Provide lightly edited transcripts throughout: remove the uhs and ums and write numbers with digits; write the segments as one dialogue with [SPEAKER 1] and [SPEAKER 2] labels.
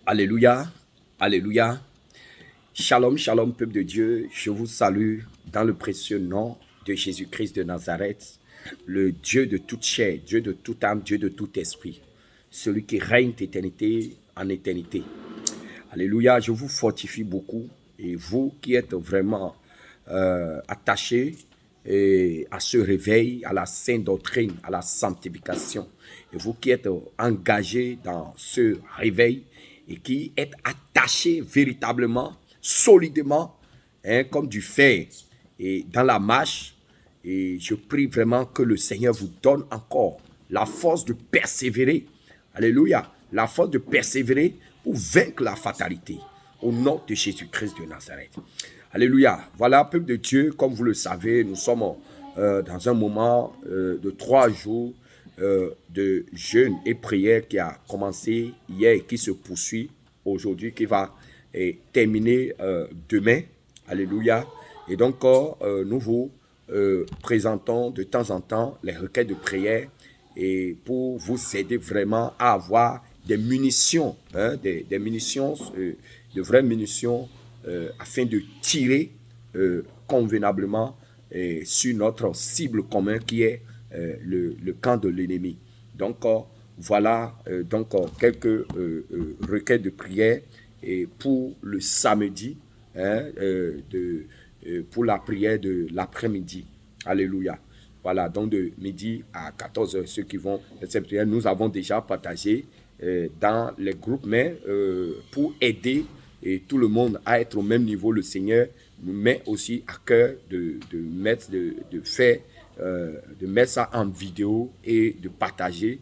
[SPEAKER 1] Alléluia, alléluia. Shalom, shalom, peuple de Dieu. Je vous salue dans le précieux nom de Jésus-Christ de Nazareth, le Dieu de toute chair, Dieu de toute âme, Dieu de tout esprit, celui qui règne d'éternité en éternité. Alléluia, je vous fortifie beaucoup et vous qui êtes vraiment attachés à ce réveil, à la sainte doctrine, à la sanctification, et vous qui êtes engagés dans ce réveil et qui êtes attachés véritablement, solidement, comme du fer, et dans la marche, et je prie vraiment que le Seigneur vous donne encore la force de persévérer. Alléluia, la force de persévérer pour vaincre la fatalité, au nom de Jésus-Christ de Nazareth. Alléluia. Voilà, peuple de Dieu, comme vous le savez, nous sommes dans un moment de 3 jours de jeûne et prière qui a commencé hier et qui se poursuit aujourd'hui, qui va terminer demain. Alléluia. Et donc, nous vous présentons de temps en temps les requêtes de prière et pour vous aider vraiment à avoir des munitions, des munitions, de vraies munitions, afin de tirer convenablement sur notre cible commune qui est le camp de l'ennemi. Donc, voilà quelques requêtes de prière et pour le samedi, pour la prière de l'après-midi. Alléluia. Voilà, donc de midi à 14h, ceux qui vont cette prière, nous avons déjà partagé dans les groupes, mais pour aider et tout le monde à être au même niveau, le Seigneur nous met aussi à cœur de mettre ça en vidéo et de partager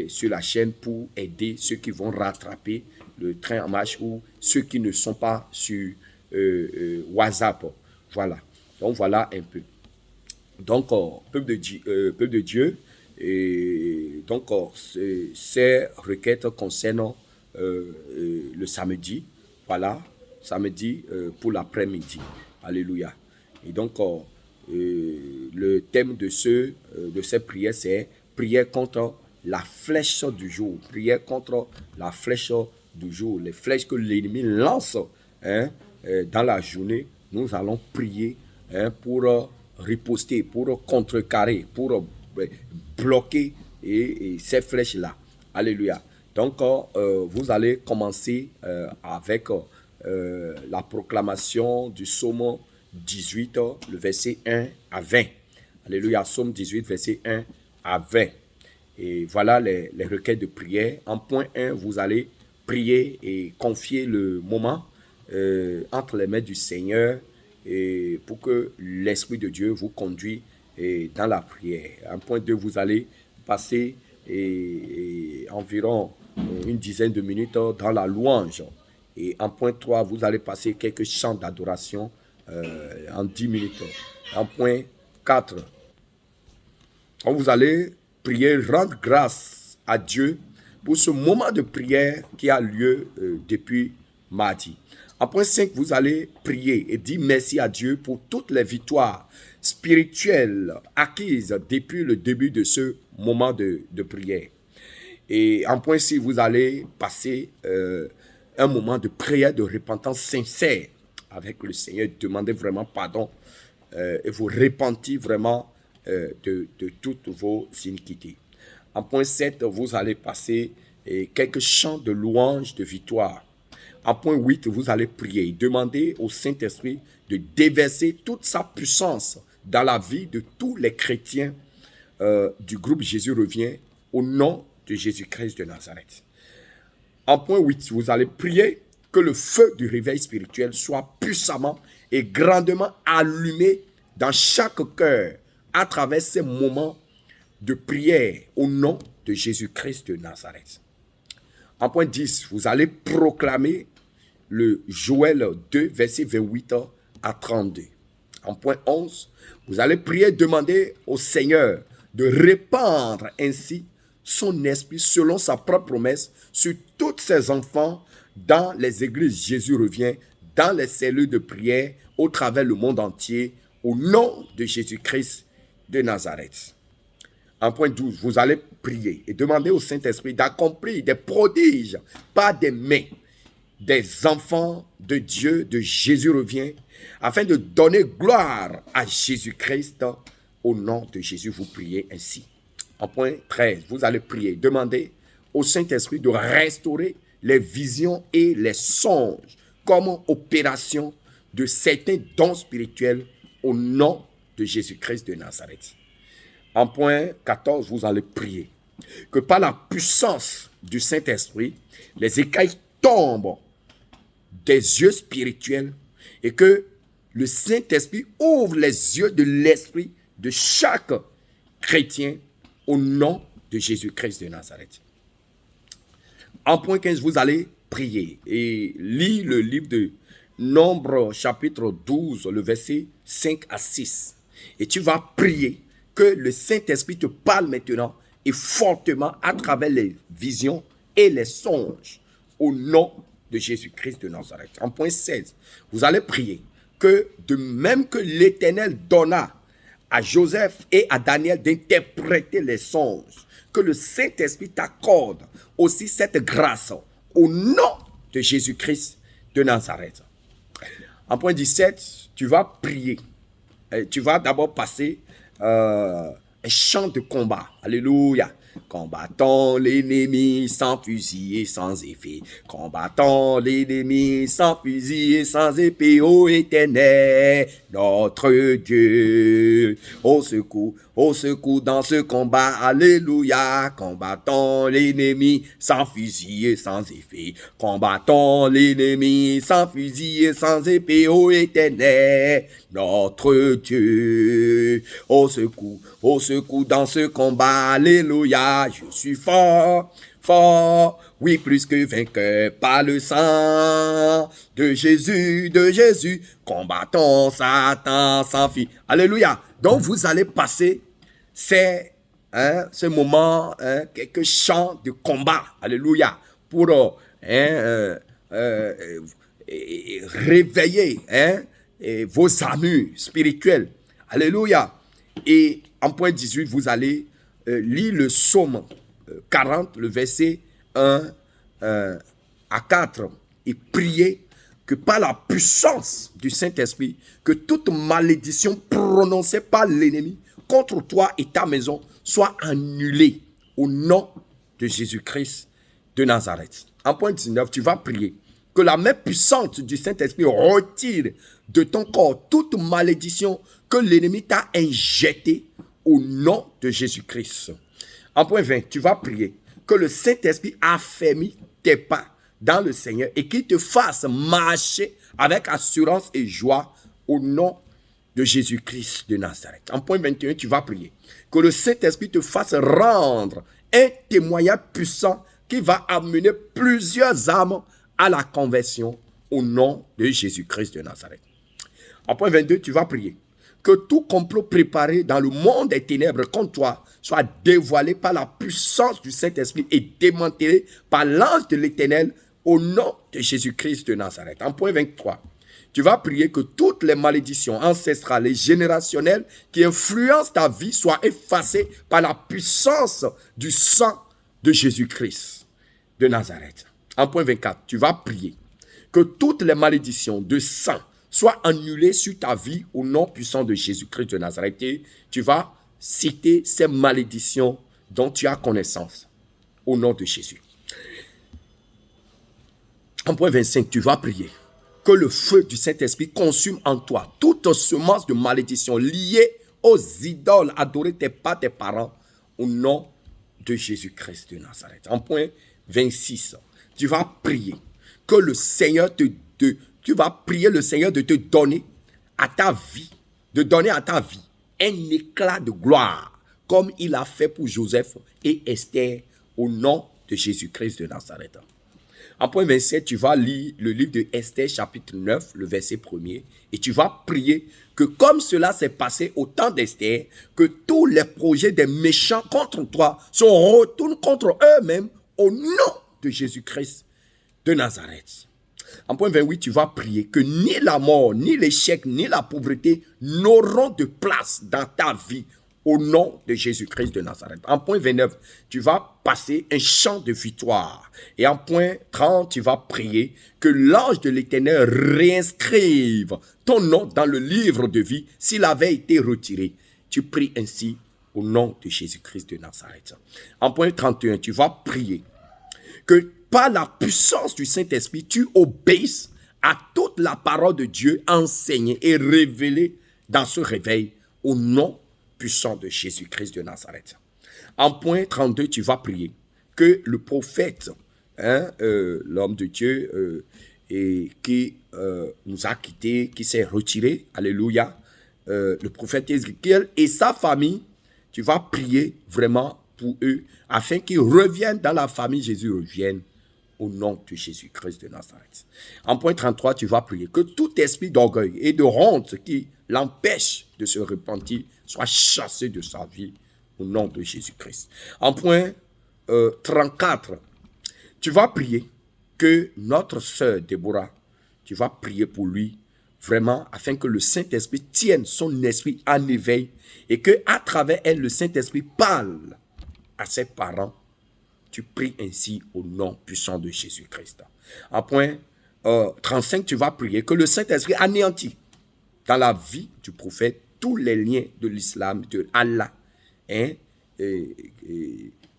[SPEAKER 1] sur la chaîne pour aider ceux qui vont rattraper le train en marche ou ceux qui ne sont pas sur WhatsApp. Voilà. Donc voilà un peu. Donc, peuple de Dieu, et donc ces requêtes concernent le samedi. Voilà, samedi pour l'après-midi. Alléluia. Et donc, le thème de ces prières, c'est prière contre la flèche du jour. Prière contre la flèche du jour. Les flèches que l'ennemi lance dans la journée, nous allons prier pour riposter, pour contrecarrer, pour bloquer ces flèches-là. Alléluia. Donc, vous allez commencer avec la proclamation du psaume 18, le verset 1 à 20. Alléluia, psaume 18, verset 1 à 20. Et voilà les requêtes de prière. En point 1, vous allez prier et confier le moment entre les mains du Seigneur et pour que l'Esprit de Dieu vous conduise dans la prière. En point 2, vous allez passer environ une dizaine de minutes dans la louange. Et en point 3, vous allez passer quelques chants d'adoration en 10 minutes. En point 4, vous allez prier, rendre grâce à Dieu pour ce moment de prière qui a lieu depuis mardi. En point 5, vous allez prier et dire merci à Dieu pour toutes les victoires spirituelles acquises depuis le début de ce moment de prière. Et en point 6, vous allez passer un moment de prière, de repentance sincère avec le Seigneur. Demandez vraiment pardon et vous repentir vraiment de toutes vos iniquités. En point 7, vous allez passer quelques chants de louange, de victoire. En point 8, vous allez prier, demander au Saint-Esprit de déverser toute sa puissance dans la vie de tous les chrétiens du groupe Jésus revient au nom de Jésus-Christ de Nazareth. En point 8, vous allez prier que le feu du réveil spirituel soit puissamment et grandement allumé dans chaque cœur à travers ces moments de prière au nom de Jésus-Christ de Nazareth. En point 10, vous allez proclamer le Joël 2, verset 28 à 32. En point 11, vous allez prier, demander au Seigneur de répandre ainsi son esprit selon sa propre promesse sur tous ses enfants dans les églises Jésus revient, dans les cellules de prière au travers le monde entier, au nom de Jésus-Christ de Nazareth. En point 12, vous allez prier et demander au Saint-Esprit d'accomplir des prodiges par des mains des enfants de Dieu, de Jésus revient, afin de donner gloire à Jésus-Christ. Au nom de Jésus, vous priez ainsi. En point 13, vous allez prier, demander au Saint-Esprit de restaurer les visions et les songes comme opération de certains dons spirituels au nom de Jésus-Christ de Nazareth. En point 14, vous allez prier que par la puissance du Saint-Esprit, les écailles tombent des yeux spirituels et que le Saint-Esprit ouvre les yeux de l'esprit de chaque chrétien au nom de Jésus-Christ de Nazareth. En point 15, vous allez prier et lire le livre de Nombre chapitre 12, le verset 5 à 6. Et tu vas prier que le Saint-Esprit te parle maintenant et fortement à travers les visions et les songes au nom de Jésus-Christ de Nazareth. En point 16, vous allez prier que de même que l'Éternel donna à Joseph et à Daniel d'interpréter les songes, que le Saint-Esprit t'accorde aussi cette grâce au nom de Jésus-Christ de Nazareth. En point 17, tu vas prier. Tu vas d'abord passer un chant de combat. Alléluia. Combattons l'ennemi sans fusil et sans effet. Combattons l'ennemi sans fusil et sans épée, ô Éternel, notre Dieu. Au secours dans ce combat, alléluia. Combattons l'ennemi sans fusil et sans effet. Combattons l'ennemi sans fusil et sans épée, ô Éternel, notre Dieu. Au secours dans ce combat, alléluia. Je suis fort, fort, oui, plus que vainqueur par le sang de Jésus, combattons Satan sans fi. Alléluia. Donc, vous allez passer ce moment, quelques chants de combat, alléluia, pour réveiller vos armures spirituelles, alléluia. Et en point 18, vous allez lire le psaume 40, le verset 1 à 4, et prier que par la puissance du Saint-Esprit, que toute malédiction prononcée par l'ennemi contre toi et ta maison soit annulée au nom de Jésus-Christ de Nazareth. En point 19, tu vas prier que la main puissante du Saint-Esprit retire de ton corps toute malédiction que l'ennemi t'a injectée au nom de Jésus-Christ. En point 20, tu vas prier que le Saint-Esprit affermisse tes pas dans le Seigneur et qu'il te fasse marcher avec assurance et joie au nom de Jésus-Christ de Nazareth. En point 21, tu vas prier que le Saint-Esprit te fasse rendre un témoignage puissant qui va amener plusieurs âmes à la conversion au nom de Jésus-Christ de Nazareth. En point 22, tu vas prier que tout complot préparé dans le monde des ténèbres contre toi soit dévoilé par la puissance du Saint-Esprit et démantelé par l'ange de l'Éternel au nom de Jésus-Christ de Nazareth. En point 23, tu vas prier que toutes les malédictions ancestrales et générationnelles qui influencent ta vie soient effacées par la puissance du sang de Jésus-Christ de Nazareth. En point 24, tu vas prier que toutes les malédictions de sang soient annulées sur ta vie au nom puissant de Jésus-Christ de Nazareth. Et tu vas citer ces malédictions dont tu as connaissance au nom de Jésus. En point 25, tu vas prier que le feu du Saint-Esprit consume en toi toute semence de malédiction liée aux idoles adorées par tes parents au nom de Jésus-Christ de Nazareth. En point 26, tu vas prier que le Seigneur tu vas prier le Seigneur de te donner à ta vie, un éclat de gloire, comme il a fait pour Joseph et Esther au nom de Jésus-Christ de Nazareth. En point 27, tu vas lire le livre de Esther, chapitre 9, le verset 1er, et tu vas prier que comme cela s'est passé au temps d'Esther, que tous les projets des méchants contre toi se retournent contre eux-mêmes au nom de Jésus-Christ de Nazareth. En point 28, tu vas prier que ni la mort, ni l'échec, ni la pauvreté n'auront de place dans ta vie au nom de Jésus-Christ de Nazareth. En point 29, tu vas passer un chant de victoire. Et en point 30, tu vas prier que l'ange de l'Éternel réinscrive ton nom dans le livre de vie s'il avait été retiré. Tu pries ainsi au nom de Jésus-Christ de Nazareth. En point 31, tu vas prier que par la puissance du Saint-Esprit, tu obéisses à toute la parole de Dieu enseignée et révélée dans ce réveil au nom puissant de Jésus-Christ de Nazareth. En point 32, tu vas prier que le prophète, l'homme de Dieu qui nous a quittés, qui s'est retiré, alléluia, le prophète Ézéchiel et sa famille, tu vas prier vraiment pour eux afin qu'ils reviennent dans la famille, Jésus revienne au nom de Jésus-Christ de Nazareth. En point 33, tu vas prier que tout esprit d'orgueil et de honte qui l'empêche de se repentir soit chassé de sa vie au nom de Jésus-Christ. En point 34, tu vas prier que notre sœur Déborah, tu vas prier pour lui vraiment afin que le Saint-Esprit tienne son esprit en éveil et qu'à travers elle, le Saint-Esprit parle à ses parents. Tu pries ainsi au nom puissant de Jésus-Christ. En point 35, tu vas prier que le Saint-Esprit anéantit dans la vie du prophète tous les liens de l'islam, de Allah,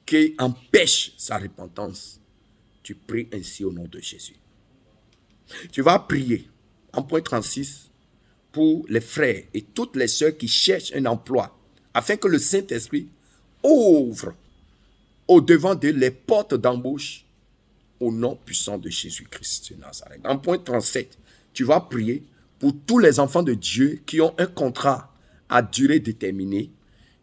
[SPEAKER 1] qui empêchent sa repentance. Tu pries ainsi au nom de Jésus. Tu vas prier en point 36 pour les frères et toutes les sœurs qui cherchent un emploi, afin que le Saint-Esprit ouvre au-devant d'eux les portes d'embauche au nom puissant de Jésus-Christ de Nazareth. En point 37, tu vas prier pour tous les enfants de Dieu qui ont un contrat à durée déterminée,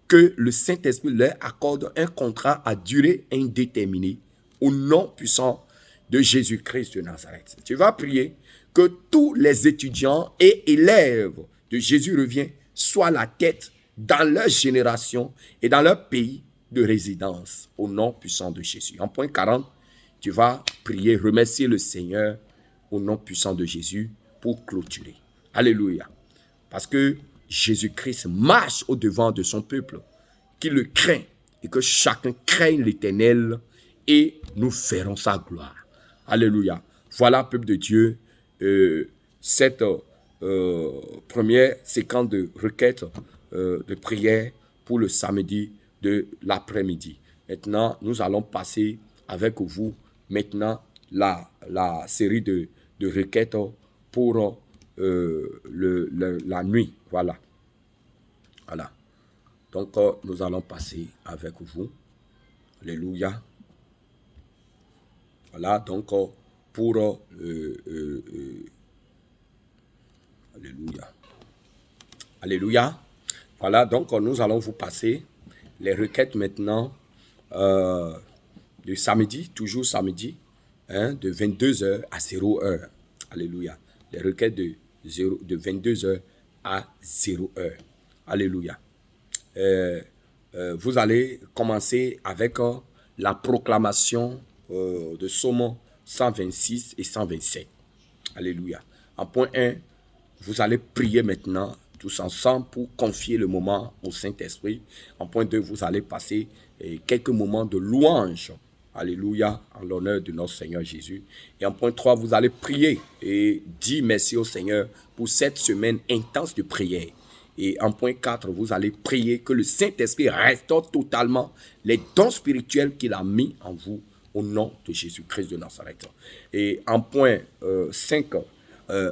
[SPEAKER 1] que le Saint-Esprit leur accorde un contrat à durée indéterminée au nom puissant de Jésus-Christ de Nazareth. Tu vas prier que tous les étudiants et élèves de Jésus revient soient la tête dans leur génération et dans leur pays de résidence au nom puissant de Jésus. En point 40, tu vas prier, remercier le Seigneur au nom puissant de Jésus pour clôturer. Alléluia. Parce que Jésus-Christ marche au-devant de son peuple qui le craint et que chacun craigne l'Éternel et nous ferons sa gloire. Alléluia. Voilà, peuple de Dieu, cette première séquence de requêtes de prière pour le samedi de l'après-midi. Maintenant, nous allons passer avec vous maintenant la série de requêtes pour la nuit. Voilà. Voilà. Donc, nous allons passer avec vous. Alléluia. Voilà, donc, pour... Alléluia. Alléluia. Voilà, donc, nous allons vous passer les requêtes maintenant de samedi, toujours samedi, de 22h à 0h. Alléluia. Les requêtes de 22h à 0h. Alléluia. Vous allez commencer avec la proclamation de Psaume 126 et 127. Alléluia. En point 1, vous allez prier maintenant tous ensemble pour confier le moment au Saint-Esprit. En point 2, vous allez passer quelques moments de louange. Alléluia, en l'honneur de notre Seigneur Jésus. Et en point 3, vous allez prier et dire merci au Seigneur pour cette semaine intense de prière. Et en point 4, vous allez prier que le Saint-Esprit restaure totalement les dons spirituels qu'il a mis en vous au nom de Jésus-Christ de Nazareth. Et en point 5,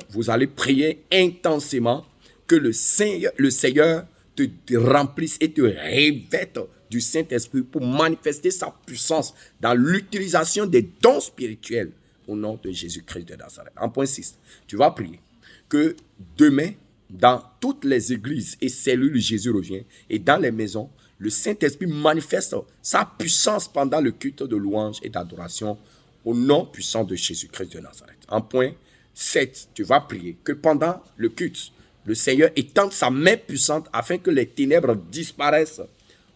[SPEAKER 1] vous allez prier intensément que le Seigneur te remplisse et te revête du Saint-Esprit pour manifester sa puissance dans l'utilisation des dons spirituels au nom de Jésus-Christ de Nazareth. En point 6, tu vas prier que demain, dans toutes les églises et cellules où Jésus revient et dans les maisons, le Saint-Esprit manifeste sa puissance pendant le culte de louange et d'adoration au nom puissant de Jésus-Christ de Nazareth. En point 7, tu vas prier que pendant le culte, le Seigneur étende sa main puissante afin que les ténèbres disparaissent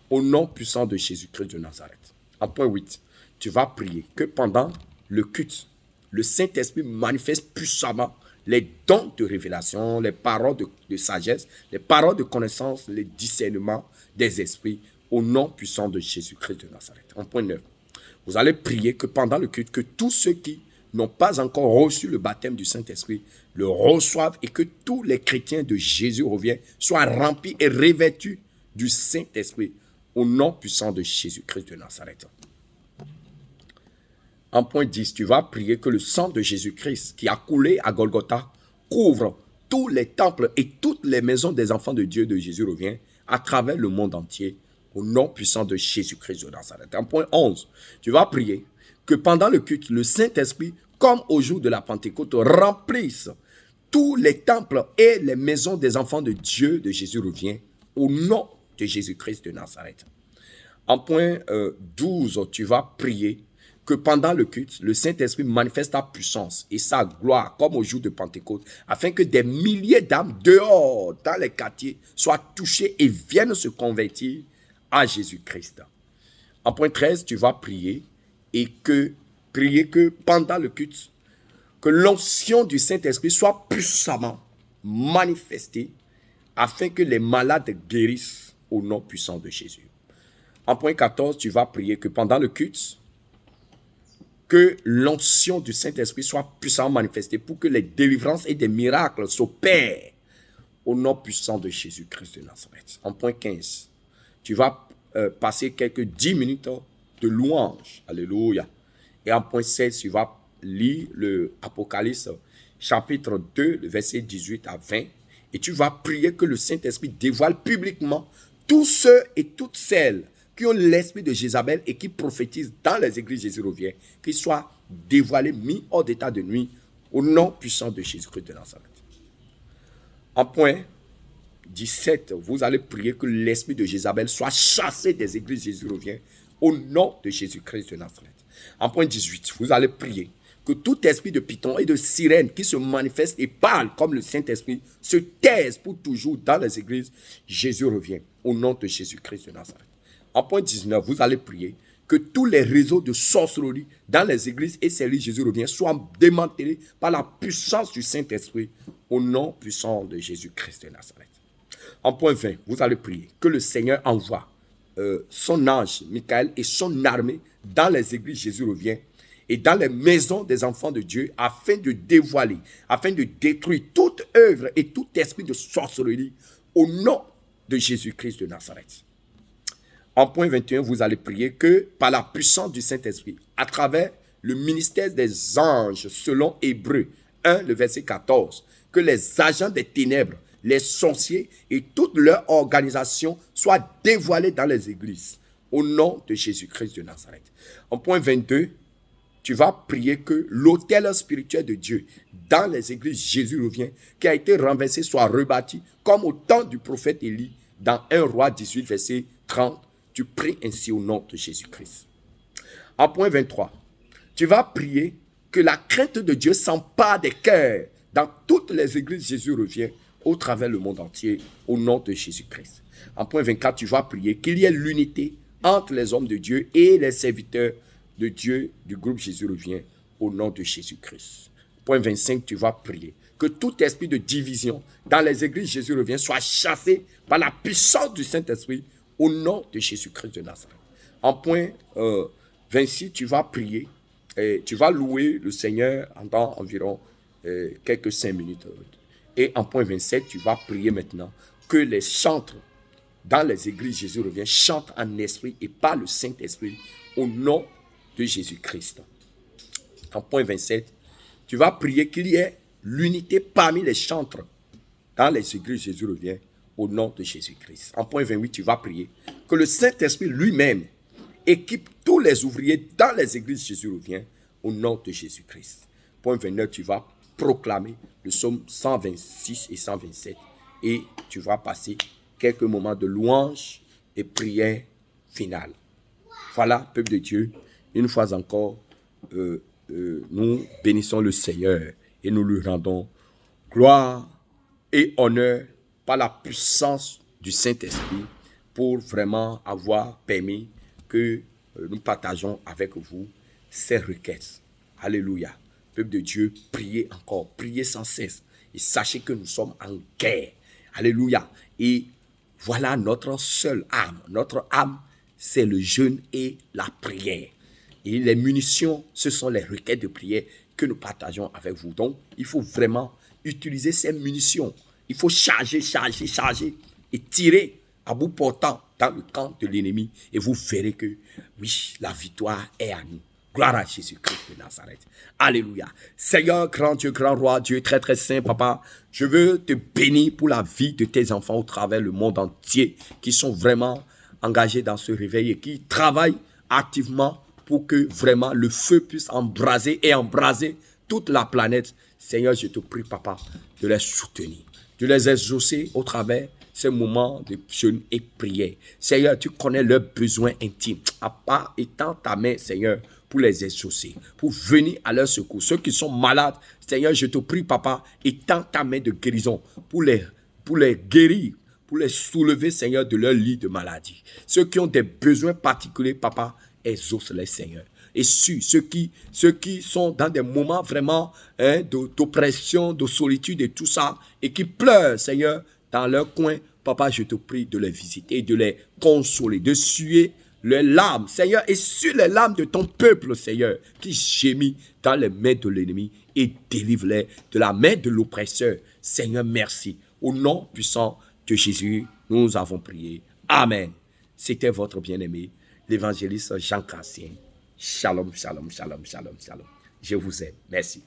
[SPEAKER 1] au nom puissant de Jésus-Christ de Nazareth. En point 8, tu vas prier que pendant le culte, le Saint-Esprit manifeste puissamment les dons de révélation, les paroles de sagesse, les paroles de connaissance, les discernements des esprits, au nom puissant de Jésus-Christ de Nazareth. En point 9, vous allez prier que pendant le culte, que tous ceux qui n'ont pas encore reçu le baptême du Saint-Esprit le reçoivent et que tous les chrétiens de Jésus reviennent, soient remplis et revêtus du Saint-Esprit, au nom puissant de Jésus-Christ de Nazareth. En point 10, tu vas prier que le sang de Jésus-Christ qui a coulé à Golgotha couvre tous les temples et toutes les maisons des enfants de Dieu de Jésus revient à travers le monde entier au nom puissant de Jésus-Christ de Nazareth. En point 11, tu vas prier que pendant le culte, le Saint-Esprit, comme au jour de la Pentecôte, remplisse tous les temples et les maisons des enfants de Dieu de Jésus revient au nom de Jésus-Christ de Nazareth. En point 12, tu vas prier que pendant le culte, le Saint-Esprit manifeste sa puissance et sa gloire comme au jour de Pentecôte, afin que des milliers d'âmes dehors, dans les quartiers, soient touchées et viennent se convertir à Jésus-Christ. En point 13, tu vas prier que pendant le culte, que l'onction du Saint-Esprit soit puissamment manifestée, afin que les malades guérissent au nom puissant de Jésus. En point 14, tu vas prier que pendant le culte, que l'onction du Saint-Esprit soit puissamment manifestée pour que les délivrances et des miracles s'opèrent au nom puissant de Jésus-Christ de Nazareth. En point 15, tu vas passer quelques 10 minutes de louange. Alléluia. Et en point 16, tu vas lire le Apocalypse chapitre 2, le verset 18 à 20. Et tu vas prier que le Saint-Esprit dévoile publiquement tous ceux et toutes celles qui ont l'esprit de Jézabel et qui prophétisent dans les églises Jésus revient, qu'ils soient dévoilés, mis hors d'état de nuit, au nom puissant de Jésus-Christ de Nazareth. En point 17, vous allez prier que l'esprit de Jézabel soit chassé des églises Jésus revient, au nom de Jésus-Christ de Nazareth. En point 18, vous allez prier que tout esprit de python et de sirène qui se manifeste et parle comme le Saint-Esprit se taise pour toujours dans les églises Jésus revient, au nom de Jésus-Christ de Nazareth. En point 19, vous allez prier que tous les réseaux de sorcellerie dans les églises et services Jésus revient soient démantelés par la puissance du Saint-Esprit au nom puissant de Jésus-Christ de Nazareth. En point 20, vous allez prier que le Seigneur envoie son ange Michael et son armée dans les églises Jésus revient et dans les maisons des enfants de Dieu afin de dévoiler, afin de détruire toute œuvre et tout esprit de sorcellerie au nom de Jésus-Christ de Nazareth. En point 21, vous allez prier que par la puissance du Saint-Esprit, à travers le ministère des anges, selon Hébreux 1, le verset 14, que les agents des ténèbres, les sorciers et toute leur organisation soient dévoilés dans les églises, au nom de Jésus-Christ de Nazareth. En point 22, tu vas prier que l'autel spirituel de Dieu dans les églises Jésus revient, qui a été renversé, soit rebâti, comme au temps du prophète Élie, dans 1 Roi 18, verset 30. Tu pries ainsi au nom de Jésus-Christ. En point 23, tu vas prier que la crainte de Dieu s'empare des cœurs dans toutes les églises Jésus revient au travers le monde entier au nom de Jésus-Christ. En point 24, tu vas prier qu'il y ait l'unité entre les hommes de Dieu et les serviteurs de Dieu du groupe Jésus revient au nom de Jésus-Christ. Point 25, tu vas prier que tout esprit de division dans les églises Jésus revient soit chassé par la puissance du Saint-Esprit au nom de Jésus-Christ de Nazareth. En point 26, tu vas prier et tu vas louer le Seigneur pendant environ quelques 5 minutes. Et en point 27, tu vas prier maintenant que les chantres dans les églises Jésus revient chantent en esprit et par le Saint-Esprit au nom de Jésus-Christ. En point 27, tu vas prier qu'il y ait l'unité parmi les chantres dans les églises Jésus revient au nom de Jésus-Christ. En point 28, tu vas prier que le Saint-Esprit lui-même équipe tous les ouvriers dans les églises Jésus revient au nom de Jésus-Christ. Point 29, tu vas proclamer le psaume 126 et 127 et tu vas passer quelques moments de louange et prière finale. Voilà, peuple de Dieu, une fois encore, nous bénissons le Seigneur et nous lui rendons gloire et honneur par la puissance du Saint-Esprit pour vraiment avoir permis que nous partageons avec vous ces requêtes. Alléluia. Peuple de Dieu, priez encore, priez sans cesse. Et sachez que nous sommes en guerre. Alléluia. Et voilà notre seule âme. Notre âme, c'est le jeûne et la prière. Et les munitions, ce sont les requêtes de prière que nous partageons avec vous. Donc, il faut vraiment utiliser ces munitions. Il faut charger et tirer à bout portant dans le camp de l'ennemi. Et vous verrez que, oui, la victoire est à nous. Gloire à Jésus-Christ de Nazareth. Alléluia. Seigneur, grand Dieu, grand roi, Dieu très très saint, papa, je veux te bénir pour la vie de tes enfants au travers le monde entier qui sont vraiment engagés dans ce réveil et qui travaillent activement pour que vraiment le feu puisse embraser toute la planète. Seigneur, je te prie, papa, de les soutenir, de les exaucer au travers ces moments de jeûne et prière. Seigneur, tu connais leurs besoins intimes. À part étends ta main, Seigneur, pour les exaucer, pour venir à leur secours. Ceux qui sont malades, Seigneur, je te prie, papa, étends ta main de guérison pour les guérir, pour les soulever, Seigneur, de leur lit de maladie. Ceux qui ont des besoins particuliers, papa, exauce-les, Seigneur. Et ceux qui sont dans des moments vraiment d'oppression, de solitude et tout ça, et qui pleurent, Seigneur, dans leur coin, papa, je te prie de les visiter, de les consoler, de suer les larmes, Seigneur, et sur les larmes de ton peuple, Seigneur, qui gémit dans les mains de l'ennemi, et délivre-les de la main de l'oppresseur. Seigneur, merci. Au nom puissant de Jésus, nous avons prié. Amen. C'était votre bien-aimé, l'évangéliste Jean Cassien. Shalom, shalom, shalom, shalom, shalom. Je vous aime. Merci.